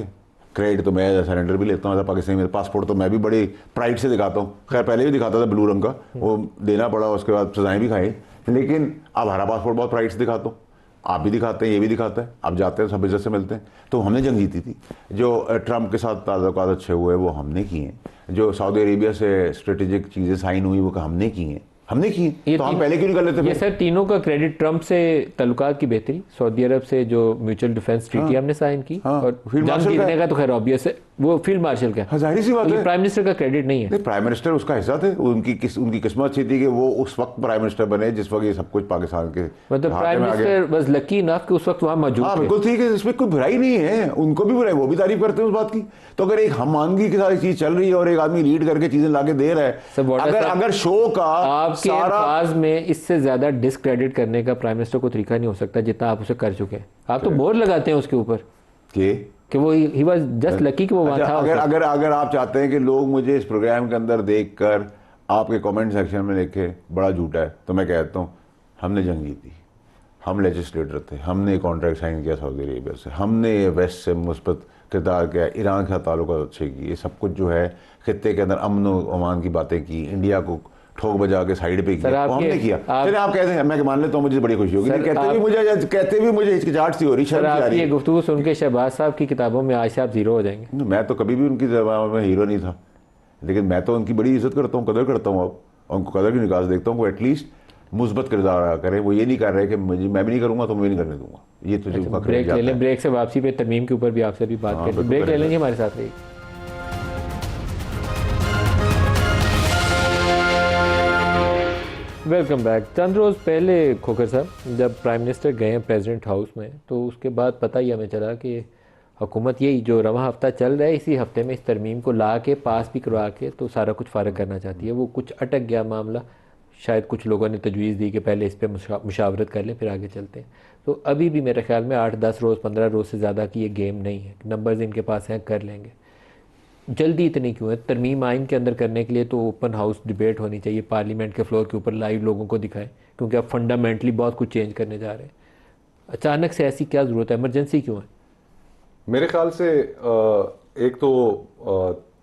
क्रेडिट तो मैं सरेंडर भी लेता हूँ पाकिस्तान में। पासपोर्ट तो मैं भी बड़ी प्राइड से दिखाता हूँ। खैर पहले भी दिखाता था ब्लू रंग का, वो देना पड़ा, उसके बाद सजाएं भी खाई, लेकिन अब हरा पासपोर्ट बहुत प्राइड से दिखाता हूँ। आप भी दिखाते हैं, ये भी दिखाता है, आप जाते हैं सब इज्जत से मिलते हैं। तो हमने जंग जीती थी। जो ट्रंप के साथ ताल्लुकात अच्छे हुए वो हमने किए हैं। जो सऊदी अरेबिया से स्ट्रेटेजिक चीज़ें साइन हुई वो हमने की हैं, तो हम पहले क्यों नहीं कर लेते? ये सर तीनों का क्रेडिट ट्रंप से ताल्लुकात की बेहतरी, सऊदी अरब से जो म्यूचुअल डिफेंस ट्रीटी हमने साइन की, और जंग जीतने का तो खैर ऑब्वियस है, वो फील्ड मार्शल का, जाहिर सी बात है। प्राइम मिनिस्टर का क्रेडिट नहीं है। प्राइम मिनिस्टर उसका हिस्सा थे, उनकी किस्मत अच्छी थी कि वो उस वक्त प्राइम मिनिस्टर बने जिस वक्त ये सब कुछ पाकिस्तान के, मतलब प्राइम मिनिस्टर बस लकी इनफ कि उस वक्त वहां मौजूद थे। बिल्कुल ठीक है, इसमें कोई बुराई नहीं है, उनको भी बुराई, वो भी तारीफ करते हैं उस बात की। तो अगर एक हमआंगी के साथ चीज चल रही है और एक आदमी लीड करके चीजें लाके दे रहा है, अगर शो का आपके अल्फाज में इससे ज्यादा डिस्क्रेडिट करने का प्राइम मिनिस्टर को तरीका नहीं हो सकता जितना आप उसे कर चुके हैं। आप तो बोर लगाते हैं उसके ऊपर कि वो ही वाज जस्ट लकी कि वो वहां था। अगर आप चाहते हैं कि लोग मुझे इस प्रोग्राम के अंदर देखकर आपके कमेंट सेक्शन में लिखे बड़ा झूठा है, तो मैं कहता हूँ हमने जंग जीती, हम लेजिस्लेटर थे, हमने कॉन्ट्रैक्ट साइन किया सऊदी अरेबिया से, हमने वेस्ट से मुस्बत किरदार किया, ईरान के साथ ताल्लुकात अच्छे किए, सब कुछ जो है खित्ते के अंदर अमन और अमान की बातें की, इंडिया को ठोक बजा के साइड पे किया, वो हमने किया। चलिए आप कहते हैं, मैं मान लेता हूँ, मुझे बड़ी खुशी होगी। कहते भी मुझे हिचकिचाहट सी हो रही है। ये गुफ्तगू सुन के शहबाज साहब की किताबों में आज से आप जीरो हो जाएंगे। मैं तो कभी भी उनकी जबान में हीरो नहीं था, लेकिन मैं तो उनकी बड़ी इज्जत करता हूँ, कदर करता हूँ। अब उनको कदर की निगाह से देखता हूँ, एटलीस्ट मुस्बत किरदार अदा करें। वो ये नहीं कर रहे कि मुझे मैं भी नहीं करूंगा तो मैं भी नहीं करने दूंगा। ये तो जो ब्रेक ले लें, ब्रेक से वापसी पे तरमीम के ऊपर भी आपसे भी बात करें। ब्रेक ले लेंगे, हमारे साथ रहिए। Welcome back. चंद रोज़ पहले खोखर साहब जब प्राइम मिनिस्टर गए हैं प्रेसिडेंट हाउस में, तो उसके बाद पता ही हमें चला कि हुकूमत यही जो रवा हफ्ता चल रहा है, इसी हफ्ते में इस तरमीम को ला के पास भी करवा के तो सारा कुछ फ़ारग करना चाहती है। वो कुछ अटक गया मामला, शायद कुछ लोगों ने तजवीज़ दी कि पहले इस पर मुशावरत कर लें फिर आगे चलते हैं। तो अभी भी मेरे ख्याल में 8-10 रोज़ 15 रोज़ से ज़्यादा की ये गेम नहीं है। नंबर्स इनके पास हैं, कर लेंगे। जल्दी इतनी क्यों है? तरमीम आइन के अंदर करने के लिए तो ओपन हाउस डिबेट होनी चाहिए, पार्लियामेंट के फ्लोर के ऊपर लाइव लोगों को दिखाएं, क्योंकि अब फंडामेंटली बहुत कुछ चेंज करने जा रहे हैं। अचानक से ऐसी क्या ज़रूरत है? इमरजेंसी क्यों है? मेरे ख्याल से एक तो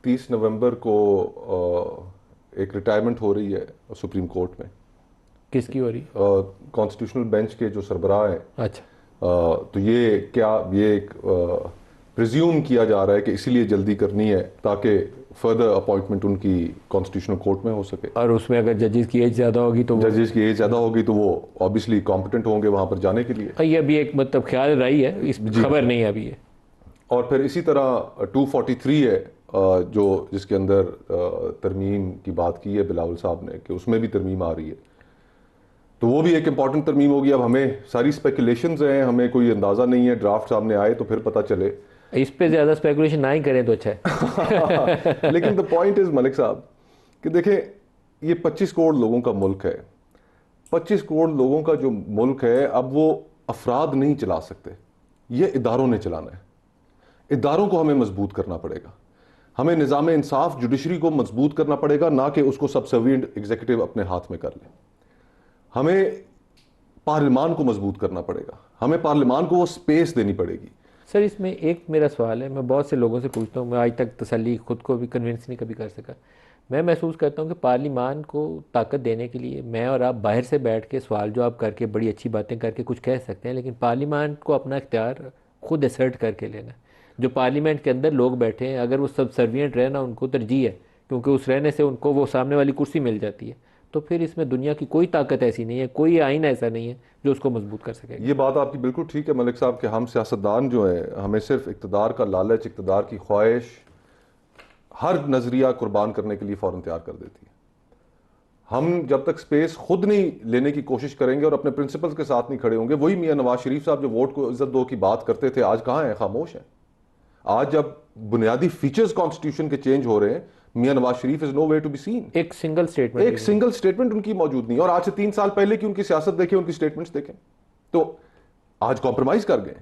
30 नवंबर को एक रिटायरमेंट हो रही है सुप्रीम कोर्ट में। किसकी हो रही? कॉन्स्टिट्यूशनल बेंच के जो सरबराह हैं। अच्छा। तो ये एक प्रिज्यूम किया जा रहा है कि इसीलिए जल्दी करनी है ताकि फर्दर अपॉइंटमेंट उनकी कॉन्स्टिट्यूशनल कोर्ट में हो सके। और उसमें अगर जजेस की एज ज़्यादा होगी तो जजेस की एज ज़्यादा होगी तो वो ऑब्वियसली कॉम्पिटेंट होंगे वहाँ पर जाने के लिए। ये अभी एक मतलब ख्याल रही है, इस खबर नहीं है अभी ये। और फिर इसी तरह 243 है जो जिसके अंदर तरमीम की बात की है बिलावल साहब ने कि उसमें भी तरमीम आ रही है, तो वो भी एक इम्पॉर्टेंट तरमीम होगी। अब हमें सारी स्पेकुलेशंस हैं, हमें कोई अंदाज़ा नहीं है, ड्राफ्ट सामने आए तो फिर पता चले। इस पे ज़्यादा स्पेकुलेशन ना ही करें तो अच्छा है। लेकिन द पॉइंट इज़ मलिक साहब कि देखें, ये 25 करोड़ लोगों का मुल्क है। 25 करोड़ लोगों का जो मुल्क है, अब वो अफराद नहीं चला सकते, ये इदारों ने चलाना है। इदारों को हमें मजबूत करना पड़ेगा, हमें निज़ाम इंसाफ जुडिशरी को मजबूत करना पड़ेगा, ना कि उसको सबसर्विएंट एग्जीक्यूटिव अपने हाथ में कर ले। हमें पार्लियामान को मजबूत करना पड़ेगा, हमें पार्लियामान को वो स्पेस देनी पड़ेगी। सर इसमें एक मेरा सवाल है, मैं बहुत से लोगों से पूछता हूँ, मैं आज तक तसल्ली खुद को भी कन्विंस नहीं कभी कर सका। मैं महसूस करता हूँ कि पार्लियामान को ताकत देने के लिए मैं और आप बाहर से बैठ के सवाल जवाब करके बड़ी अच्छी बातें करके कुछ कह सकते हैं, लेकिन पार्लियामान को अपना इख्तियार खुद असर्ट करके लेना। जो पार्लियामेंट के अंदर लोग बैठे हैं, अगर वो सबसर्विएंट रहना उनको तरजीह है, क्योंकि उस रहने से उनको वो सामने वाली कुर्सी मिल जाती है, तो फिर इसमें दुनिया की कोई ताकत ऐसी नहीं है, कोई आइन ऐसा नहीं है जो उसको मजबूत कर सके। ये बात आपकी बिल्कुल ठीक है मलिक साहब कि हम सियासतदान जो है, हमें सिर्फ इक़्तिदार का लालच, इक़्तिदार की ख्वाहिश हर नज़रिया कुर्बान करने के लिए फ़ौरन तैयार कर देती है। हम जब तक स्पेस खुद नहीं लेने की कोशिश करेंगे और अपने प्रिंसिपल्स के साथ नहीं खड़े होंगे, वही मियाँ नवाज शरीफ साहब जो वोट को इज्जत दो की बात करते थे, आज कहाँ हैं? खामोश हैं। आज जब बुनियादी फीचर्स कॉन्स्टिट्यूशन के चेंज हो रहे हैं, Mian Nawaz Sharif is no way to be seen. एक सिंगल स्टेटमेंट उनकी मौजूद नहीं। और आज से 3 साल पहले की उनकी सियासत देखें, उनकी स्टेटमेंट्स देखें, तो आज कॉम्प्रोमाइज कर गए।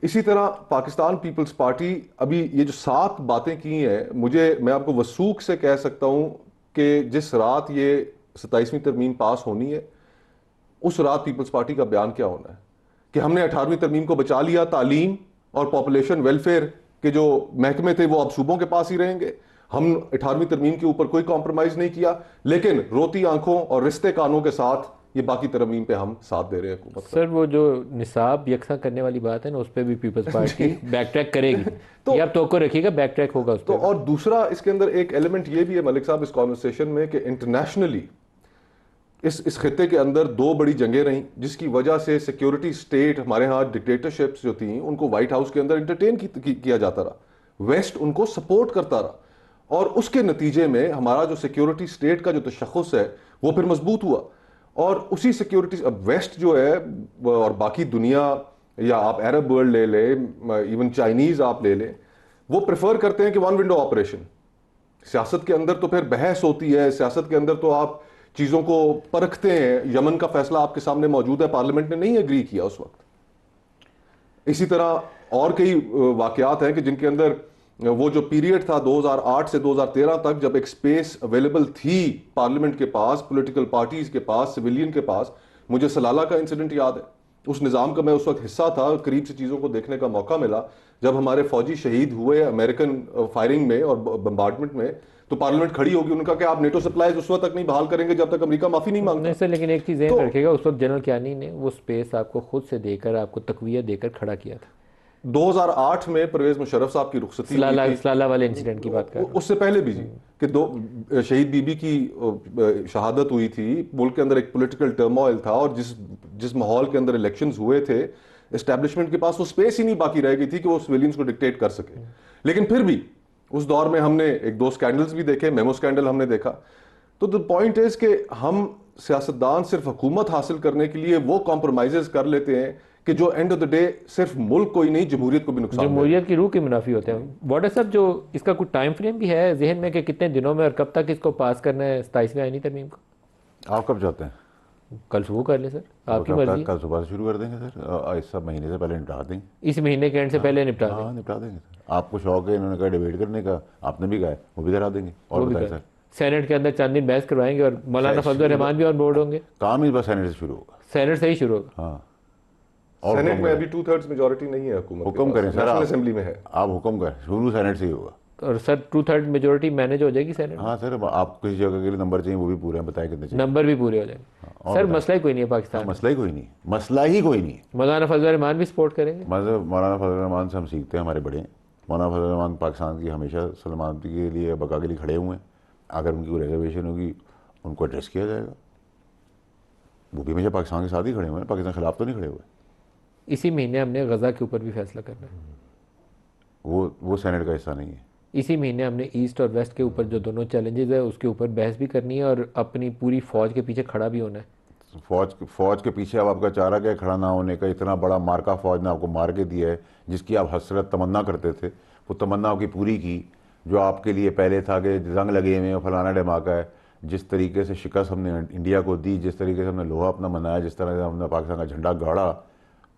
इसी तरह पाकिस्तान पीपल्स पार्टी अभी ये जो 7 बातें की हैं, मैं आपको वसूख से कह सकता हूं कि जिस रात ये 27वीं तरमीम पास होनी है, उस रात पीपल्स पार्टी का बयान क्या होना है कि हमने 18वीं तरमीम को बचा लिया, तालीम और पॉपुलेशन वेलफेयर के जो महकमे थे वो अब सूबों के पास ही रहेंगे। हम 18वीं तरमीम के ऊपर कोई कॉम्प्रोमाइज नहीं किया, लेकिन रोती आंखों और रिश्ते कानों के साथ ये बाकी तरमीम पे हम साथ दे रहे हैं हुकूमत। सर वो जो निसाब यकसा करने वाली बात है ना, उस पर भी पीपल्स पार्टी बैक ट्रैक करेगी। तो ये आप तो रखिएगा, बैक ट्रैक होगा उस तो। और दूसरा इसके अंदर एक एलिमेंट ये भी है मलिक साहब इस कॉन्वर्सेशन में कि इंटरनेशनली इस खित्ते के अंदर 2 बड़ी जंगें रहीं, जिसकी वजह से सिक्योरिटी स्टेट, हमारे यहाँ डिक्टेटरशिप्स जो थी, उनको व्हाइट हाउस के अंदर इंटरटेन किया जाता रहा, वेस्ट उनको सपोर्ट करता रहा, और उसके नतीजे में हमारा जो सिक्योरिटी स्टेट का जो तशख़्ख़ुस है वो फिर मजबूत हुआ। और उसी सिक्योरिटी, अब वेस्ट जो है और बाकी दुनिया, या आप अरब वर्ल्ड ले लें, इवन चाइनीज आप ले लें, वो प्रेफर करते हैं कि 1 विंडो ऑपरेशन। सियासत के अंदर तो फिर बहस होती है, सियासत के अंदर तो आप चीज़ों को परखते हैं। यमन का फैसला आपके सामने मौजूद है, पार्लियामेंट ने नहीं एग्री किया उस वक्त। इसी तरह और कई वाकयात हैं कि जिनके अंदर वो जो पीरियड था 2008 से 2013 तक, जब एक स्पेस अवेलेबल थी पार्लियामेंट के पास, पॉलिटिकल पार्टीज के पास, सिविलियन के पास। मुझे सलाला का इंसिडेंट याद है, उस निज़ाम का मैं उस वक्त हिस्सा था, करीब से चीज़ों को देखने का मौका मिला जब हमारे फौजी शहीद हुए अमेरिकन फायरिंग में और बम्बार्डमेंट में। तो पार्लियामेंट खड़ी होगी, उनका कि आप नेटो सप्लाईज उस वक्त तक नहीं बहाल करेंगे जब तक अमेरिका माफी नहीं मांगता। सर लेकिन एक चीज़ रखिएगा, उस वक्त जनरल कियानी ने वो स्पेस आपको खुद से देकर, आपको तकवीत देकर खड़ा किया था। 2008 में परवेज मुशर्रफ साहब की रुखसती हुई थी। सलाला वाले इंसिडेंट की बात कर रहा हूं। उससे पहले भी जी कि दो शहीद बीबी की शहादत हुई थी, मुल्क के अंदर एक पॉलिटिकल टर्मोइल था और जिस माहौल के अंदर इलेक्शंस हुए थे, एस्टेब्लिशमेंट के पास वो स्पेस ही नहीं बाकी रह गई थी कि वो सिविलियंस को डिक्टेट कर सके। लेकिन फिर भी उस दौर में हमने एक दो स्कैंडल्स भी देखे, मेमो स्कैंडल हमने देखा। तो द पॉइंट इज कि हम सियासतदान सिर्फ हुकूमत हासिल करने के लिए वो कॉम्प्रोमाइजेस कर लेते हैं कि जो एंड ऑफ द डे सिर्फ मुल्क को ही नहीं, जमहूरियत को भी नुकसान। जमहूरियत की रूह के मुनाफी होते हैं। वाटर साहब, जो इसका कुछ टाइम फ्रेम भी है जहन में कि कितने दिनों में और कब तक इसको पास करना है 27वें आईनी तरमीम को? आप कब चाहते हैं? कल सुबह कर ले सर, आपकी मर्जी। कल सुबह से शुरू कर देंगे सर, इस सब महीने से पहले निपटा देंगे। इस महीने के एंड से पहले निपटा देंगे। हाँ, निपटा देंगे सर। आपको शौक है, इन्होंने कहा डिबेट करने का, आपने भी कहा है, वो भी करा देंगे। और बताएं सर, सेनेट के अंदर चंद दिन बहस करवाएंगे और मौलाना फजल रहमान भी ऑन बोर्ड होंगे। काम ही बस सेनेट से शुरू होगा। सेनेट से ही शुरू होगा। हाँ, और सेनेट में अभी 2/3 मेजोरिटी नहीं है हुकूमत के हुक्म पास, करें सर, नेशनल असेंबली में है। आप हुक्म करें, शुरू सेनेट से ही होगा। और सर 2/3 मेजोरिटी मैनेज हो जाएगी सेनेट में? हाँ सर, आप किसी जगह के लिए नंबर चाहिए, वो भी पूरे हैं, बताए कितने चाहिए। नंबर भी पूरे हो जाएंगे। सर मसला ही कोई नहीं है पाकिस्तान। मसला ही कोई नहीं, मसला ही कोई नहीं। मौलाना फजल रहमान भी सपोर्ट करेंगे। मतलब मौलाना फजल रहमान से हम सीखते हैं, हमारे बड़े हैं। मौलाना फजल रहमान पाकिस्तान की हमेशा सलामती के लिए, बका के लिए खड़े हुए हैं। अगर उनकी कोई रिजर्वेशन होगी, उनको एड्रेस किया जाएगा। वो भी हमेशा पाकिस्तान के साथ ही खड़े हुए हैं, पाकिस्तान के खिलाफ तो नहीं खड़े हुए। इसी महीने हमने गजा के ऊपर भी फैसला करना है। वो सेनेट का हिस्सा नहीं है। इसी महीने हमने ईस्ट और वेस्ट के ऊपर जो दोनों चैलेंजेस है उसके ऊपर बहस भी करनी है और अपनी पूरी फौज के पीछे खड़ा भी होना है। फौज के पीछे अब आपका चारा क्या खड़ा ना होने का? इतना बड़ा मार्का फौज ने आपको मार के दिया है, जिसकी आप हसरत तमन्ना करते थे, वो तमन्ना आपकी पूरी की। जो आपके लिए पहले था कि जंग लगे हुए हैं, फलाना धमाका है, जिस तरीके से शिकस्त हमने इंडिया को दी, जिस तरीके से हमने लोहा अपना मनाया, जिस तरह से हमने पाकिस्तान का झंडा गाड़ा,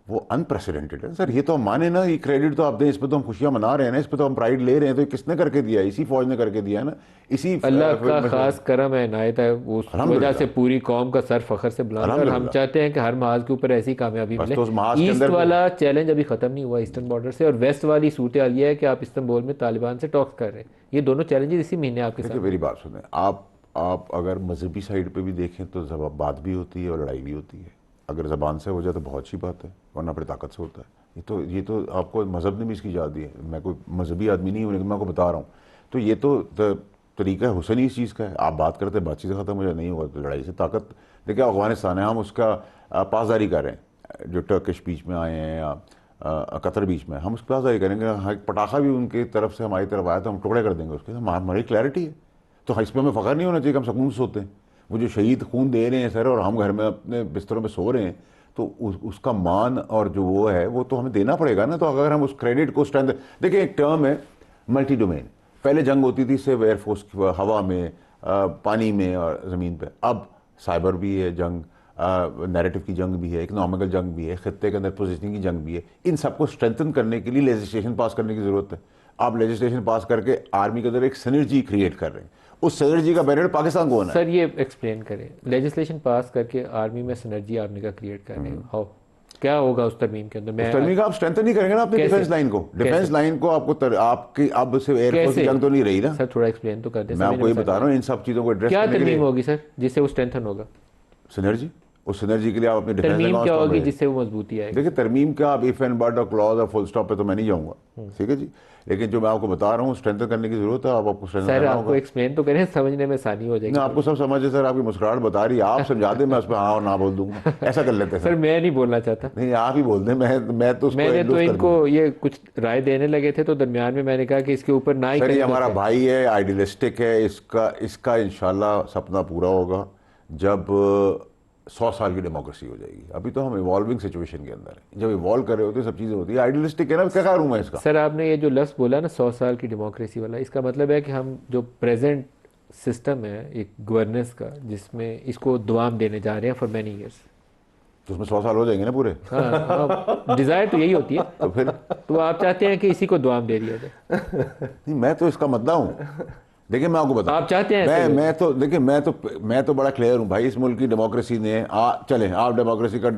वो अनप्रेसिडेंटेड है सर। ये तो हम माने ना, ये क्रेडिट तो आप दें, इस पे तो हम खुशियां मना रहे हैं ना, इस पे तो हम प्राइड ले रहे हैं। तो ये किसने करके दिया है? इसी फौज ने करके दिया है ना। इसी अल्लाह का खास करम है, इनायत है, उस वजह से पूरी कौम का सर फखर से बुलंद है और हम चाहते हैं कि हर महाज के ऊपर ऐसी कामयाबी मिले। ईस्ट वाला चैलेंज अभी खत्म नहीं हुआ ईस्टर्न बॉर्डर से, और वेस्ट वाली सूरत हाल ये है कि आप इस्तांबुल में तालिबान से टॉक्स कर रहे हैं। ये दोनों चैलेंजेस इसी महीने आपके साथ। मेरी बात सुने, आप अगर मजहबी साइड पे भी देखें तो बात भी होती है और लड़ाई भी होती है। अगर ज़बान से हो जाए तो बहुत अच्छी बात है, वरना फिर ताकत से होता है। ये तो आपको मज़हब ने भी इसकी इजाज़त दी है। मैं कोई मजहबी आदमी नहीं हूँ, लेकिन मैं आपको बता रहा हूँ। तो ये तो तरीका हुसैन इस चीज़ का है। आप बात करते बातचीत ख़त्म हो जाए, नहीं होगा तो लड़ाई से ताकत। देखिए अफगानिस्तान है, हम उसका पासदारी कर रहे हैं। जो टर्किश बीच में आए हैं या कतर बीच में, हम उसकी पासदारी करेंगे। हाँ, पटाखा भी उनकी तरफ से हमारी तरफ आया तो हम टुकड़े कर देंगे उसके। हमारी क्लैरिटी है, तो इस पर हमें फ़ख्र नहीं होना चाहिए कि हम सुकून से सोते हैं। वो जो शहीद खून दे रहे हैं सर, और हम घर में अपने बिस्तरों में सो रहे हैं, तो उसका मान और जो वो है वो तो हमें देना पड़ेगा ना। तो अगर हम उस क्रेडिट को स्ट्रेंथ, देखिए एक टर्म है मल्टी डोमेन। पहले जंग होती थी सिर्फ एयरफोर्स की, हवा में, पानी में और ज़मीन पे। अब साइबर भी है जंग, नैरेटिव की जंग भी है, इकोनॉमिकल जंग भी है, खत्ते के अंदर पोजीशनिंग की जंग भी है। इन सबको स्ट्रेंथन करने के लिए लेजिस्लेशन पास करने की ज़रूरत है। आप लेजिस्लेशन पास करके आर्मी के अंदर एक सिनर्जी क्रिएट कर रहे हैं। उस सिनर्जी का बेनिफिट पाकिस्तान को होना है। सर ये एक्सप्लेन करें, लेजिस्लेशन पास करके आर्मी में सिनर्जी आर्मी का क्रिएट करने हाउ क्या होगा उस तरमीम के अंदर? मैं तरमीम का आप स्ट्रेंथन नहीं करेंगे ना अपनी डिफेंस लाइन को। डिफेंस लाइन को आपकी अब सिर्फ एयरफोर्स की जंग तो नहीं रही ना सर। थोड़ा एक्सप्लेन तो कर दें। मैं आपको ये बता रहा हूँ, इन सब चीज़ों को एड्रेस क्या तरमीम होगी सर जिससे वो स्ट्रेंथन होगा? सिनर्जी। उस सिनर्जी के लिए आप अपनी डिफेंस तरमीम क्या होगी जिससे वो मजबूती आएगी? देखिए तरमीम का आप इफ एंड बट और क्लॉज और फुल स्टॉप पे तो मैं नहीं जाऊंगा, ठीक है जी। लेकिन जो मैं आपको बता रहा हूँ स्ट्रेंथन करने की जरूरत है। आपको स्ट्रेंथन सर आपको एक्सप्लेन तो करें, समझने में आसानी हो जाएगी। ना आपको सब समझ है सर, आपकी मुस्कुराहट बता रही है। आप समझा दें, मैं उस पर हाँ और ना बोल दूंगा, ऐसा कर लेते हैं सर। मैं नहीं बोलना चाहता। नहीं, आप ही बोल दें। मैंने तो इनको ये कुछ राय देने लगे थे, तो दरमियान में मैंने कहा कि इसके ऊपर ना ही। सर ये हमारा भाई है, आइडियलिस्टिक है। इसका इंशाल्लाह सपना पूरा होगा जब 100 साल की डेमोक्रेसी हो जाएगी। अभी तो हम इवॉल्विंग सिचुएशन के अंदर है। जब इवॉल्व कर रहे होते हैं सब चीज़ें होती है। आइडियलिस्टिक है ना, क्या रूम है इसका? सर आपने ये जो लफ्ज़ बोला ना 100 साल की डेमोक्रेसी वाला, इसका मतलब है कि हम जो प्रेजेंट सिस्टम है एक गवर्नेंस का, जिसमें इसको दुआम देने जा रहे हैं फॉर मैनी ईयर्स, तो उसमें 100 साल हो जाएंगे ना पूरे। हाँ, डिज़ायर तो यही होती है। तो फिर तो आप चाहते हैं कि इसी को दुआम दे दिया जाए? नहीं, मैं तो इसका मद्दा हूँ। देखिए मैं आपको बता, आप चाहते हैं मैं तो बड़ा क्लियर हूँ भाई। इस मुल्क की डेमोक्रेसी ने चले आप डेमोक्रेसी का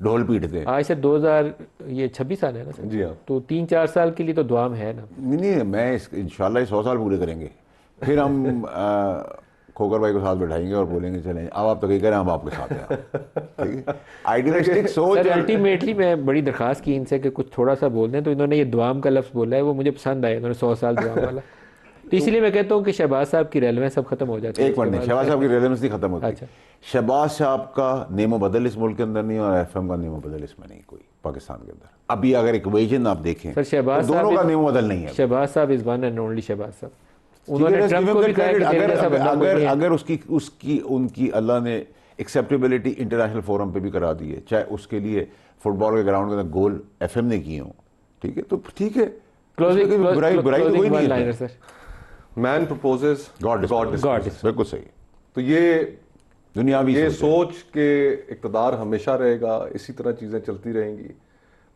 ढोल पीटते हैं। आज से 2026 साल है ना सर? जी हाँ। तो 3-4 साल के लिए तो दुआम है ना? नहीं, मैं इंशाल्लाह 100 साल पूरे करेंगे। फिर हम खोकर भाई को साथ बैठाएंगे और बोलेंगे चलें अब आप तो कहीं करें हम आपके साथ हैं, ठीक है। आइडियलिस्टिक सोच सर अल्टीमेटली मैं बड़ी दरख्वास्त की इनसे कि कुछ थोड़ा सा बोल दें, तो इन्होंने ये दुआम का लफ्ज़ बोला है, वो मुझे पसंद आया, इन्होंने 100 साल दुआम वाला। तो इसलिए मैं कहता हूँ कि शहबाज साहब की रेलेवेंस अब खत्म हो जाती है। एक मिनट नहीं, शहबाज साहब की रेलेवेंस नहीं खत्म होती। अच्छा। शहबाज साहब का नेमो बदल इस मुल्क के अंदर नहीं और एफएम का नेमो बदल इसमें नहीं कोई पाकिस्तान के अंदर। अभी अगर इक्वेशन आप देखें सर शहबाज तो दोनों साहब का नेमो बदल नहीं है। Shahbaz sahab is one and only Shahbaz sahab. उन्होंने ट्रंप को भी कहा कि तेरे जैसा बंदा कोई नहीं है। अगर उसकी उनकी अल्लाह ने एक्सेप्टेबिलिटी इंटरनेशनल फोरम पे भी करा दी है, चाहे उसके लिए फुटबॉल के ग्राउंड के अंदर गोल एफएम ने किए हों, ठीक है, तो ठीक है, बुराई तो कोई नहीं है। Sir man proposes God disposes, बिल्कुल सही। तो ये दुनियावी ये सोच के इक़्तिदार हमेशा रहेगा, इसी तरह चीज़ें चलती रहेंगी।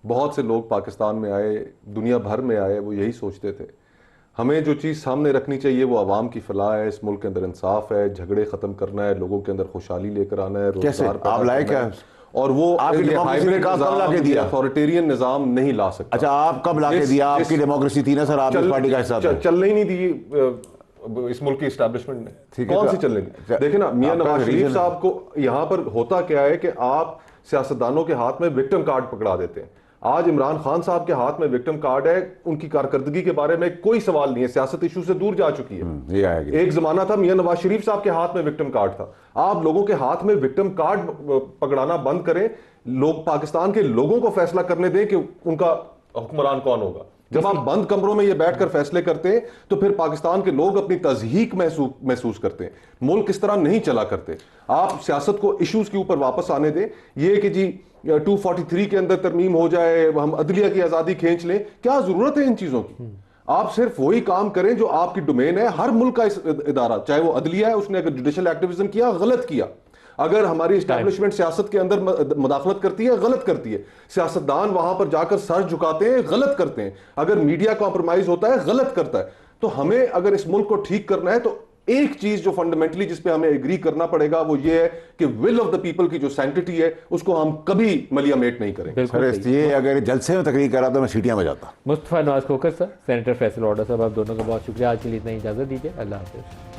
बहुत से लोग पाकिस्तान में आए, दुनिया भर में आए, वो यही सोचते थे हमें जो चीज़ सामने रखनी चाहिए वो आवाम की फलाह है, इस मुल्क के अंदर इंसाफ है, झगड़े ख़त्म करना है, लोगों के अंदर खुशहाली लेकर आना है, रोजगार आप लाए क्या? और वो अथॉरिटेरियन निज़ाम नहीं ला सकता। अच्छा, आप कब लाके दिया? आपकी डेमोक्रेसी थी ना सर, आप इस पार्टी का हिस्सा थे। चलने ही नहीं दी इस मुल्क की एस्टैब्लिशमेंट ने, कौन सी चलने दी? देखिए ना, मियां नवाज शरीफ साहब को यहाँ पर होता क्या है कि आप सियासतदानों के हाथ में विक्टिम कार्ड पकड़ा देते हैं। आज इमरान खान साहब के हाथ में विक्टिम कार्ड है, उनकी कारकर्दगी के बारे में कोई सवाल नहीं है, सियासत इशू से दूर जा चुकी है। ये आएगी। एक जमाना था मियां नवाज शरीफ साहब के हाथ में विक्टिम कार्ड था। आप लोगों के हाथ में विक्टिम कार्ड पकड़ाना बंद करें, लोग पाकिस्तान के लोगों को फैसला करने दें कि उनका हुक्मरान कौन होगा। जब आप बंद कमरों में ये बैठकर फैसले करते हैं तो फिर पाकिस्तान के लोग अपनी तज़हीक महसूस करते हैं। मुल्क इस तरह नहीं चला करते। आप सियासत को इश्यूज के ऊपर वापस आने दें। ये कि जी 243 के अंदर तरमीम हो जाए, हम अदलिया की आज़ादी खींच लें, क्या ज़रूरत है इन चीज़ों की? आप सिर्फ वही काम करें जो आपकी डोमेन है। हर मुल्क का इदारा, चाहे वो अदलिया है, उसने अगर जुडिशल एक्टिविज्म किया, गलत किया। अगर हमारी इस्टेब्लिशमेंट सियासत के अंदर मुदाखलत करती है, गलत करती है। सियासतदान वहां पर जाकर सर झुकाते हैं, गलत करते हैं। अगर मीडिया कॉम्प्रोमाइज होता है, गलत करता है। तो हमें अगर इस मुल्क को ठीक करना है तो एक चीज जो फंडामेंटली जिस पे हमें एग्री करना पड़ेगा वो ये है कि विल ऑफ द पीपल की जो सैंक्टिटी है उसको हम कभी मलियामेट नहीं करेंगे। सर ये अगर जलसे में तकरीर करा तो मैं सीटियां बजाता। Mustafa Nawaz Khokhar sir, senator Faisal order साहब, आप दोनों का बहुत शुक्रिया। आज के लिए इतना इजाज़त दीजिए। अल्लाह हाफ़िज़।